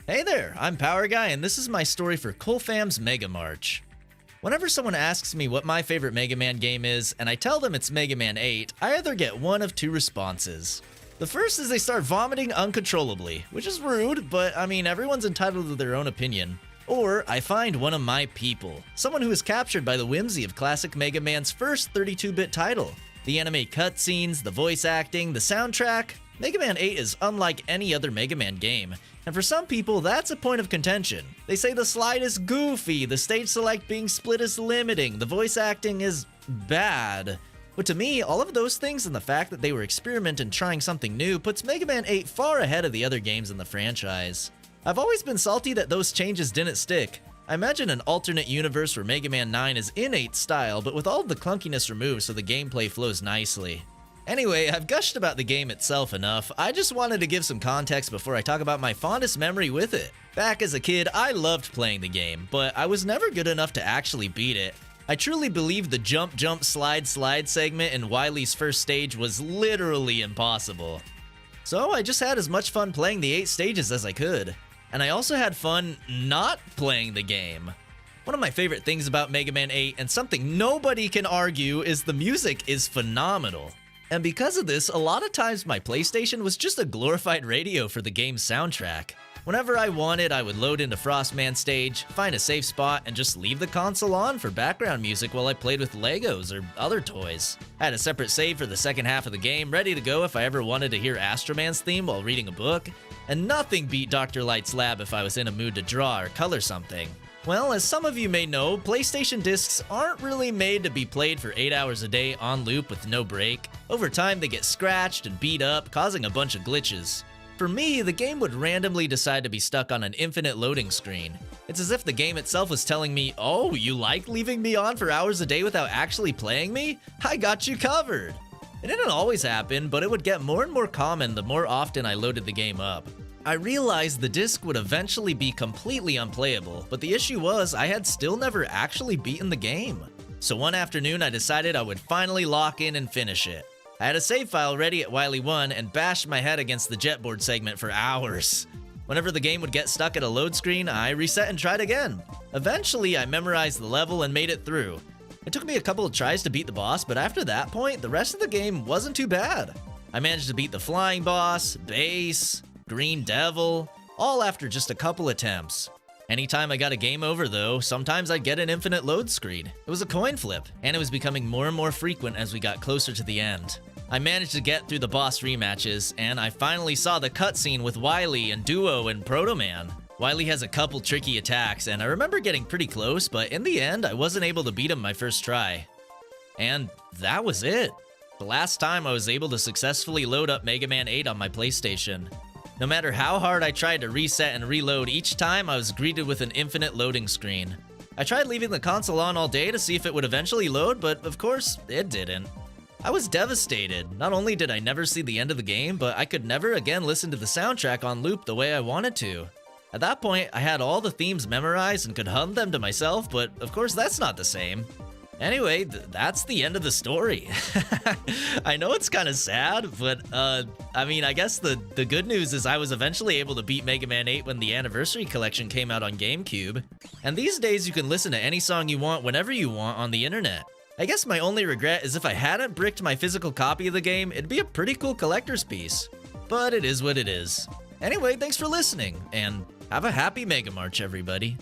Hey there, I'm Power Guy, and this is my story for Kulfam's Mega March. Whenever someone asks me what my favorite Mega Man game is, and I tell them it's Mega Man 8, I either get one of two responses. The first is they start vomiting uncontrollably, which is rude, but I mean, everyone's entitled to their own opinion. Or I find one of my people, someone who is captured by the whimsy of classic Mega Man's first 32-bit title. The anime cutscenes, the voice acting, the soundtrack. Mega Man 8 is unlike any other Mega Man game, and for some people that's a point of contention. They say the slide is goofy, the stage select being split is limiting, the voice acting is bad. But to me, all of those things and the fact that they were experimenting and trying something new puts Mega Man 8 far ahead of the other games in the franchise. I've always been salty that those changes didn't stick. I imagine an alternate universe where Mega Man 9 is in 8 style, but with all of the clunkiness removed so the gameplay flows nicely. Anyway, I've gushed about the game itself enough. I just wanted to give some context before I talk about my fondest memory with it. Back as a kid, I loved playing the game, but I was never good enough to actually beat it. I truly believe the jump jump slide slide segment in Wily's first stage was literally impossible. So I just had as much fun playing the 8 stages as I could. And I also had fun not playing the game. One of my favorite things about Mega Man 8, and something nobody can argue, is the music is phenomenal. And because of this, a lot of times my PlayStation was just a glorified radio for the game's soundtrack. Whenever I wanted, I would load into Frostman stage, find a safe spot, and just leave the console on for background music while I played with Legos or other toys. I had a separate save for the second half of the game, ready to go if I ever wanted to hear Astroman's theme while reading a book, and nothing beat Dr. Light's lab if I was in a mood to draw or color something. Well, as some of you may know, PlayStation discs aren't really made to be played for 8 hours a day on loop with no break. Over time, they get scratched and beat up, causing a bunch of glitches. For me, the game would randomly decide to be stuck on an infinite loading screen. It's as if the game itself was telling me, "Oh, you like leaving me on for hours a day without actually playing me? I got you covered." It didn't always happen, but it would get more and more common the more often I loaded the game up. I realized the disc would eventually be completely unplayable, but the issue was I had still never actually beaten the game. So one afternoon I decided I would finally lock in and finish it. I had a save file ready at Wily 1 and bashed my head against the jetboard segment for hours. Whenever the game would get stuck at a load screen, I reset and tried again. Eventually I memorized the level and made it through. It took me a couple of tries to beat the boss, but after that point, the rest of the game wasn't too bad. I managed to beat the flying boss, base, Green Devil, all after just a couple attempts. Anytime I got a game over though, sometimes I'd get an infinite load screen. It was a coin flip, and it was becoming more and more frequent as we got closer to the end. I managed to get through the boss rematches, and I finally saw the cutscene with Wily and Duo and Proto Man. Wily has a couple tricky attacks, and I remember getting pretty close, but in the end, I wasn't able to beat him my first try. And that was it. The last time I was able to successfully load up Mega Man 8 on my PlayStation. No matter how hard I tried to reset and reload, each time I was greeted with an infinite loading screen. I tried leaving the console on all day to see if it would eventually load, but of course, it didn't. I was devastated. Not only did I never see the end of the game, but I could never again listen to the soundtrack on loop the way I wanted to. At that point, I had all the themes memorized and could hum them to myself, but of course that's not the same. Anyway, that's the end of the story. I know it's kind of sad, but I mean, I guess the good news is I was eventually able to beat Mega Man 8 when the Anniversary Collection came out on GameCube. And these days you can listen to any song you want whenever you want on the internet. I guess my only regret is if I hadn't bricked my physical copy of the game, it'd be a pretty cool collector's piece. But it is what it is. Anyway, thanks for listening, and have a happy Mega March, everybody.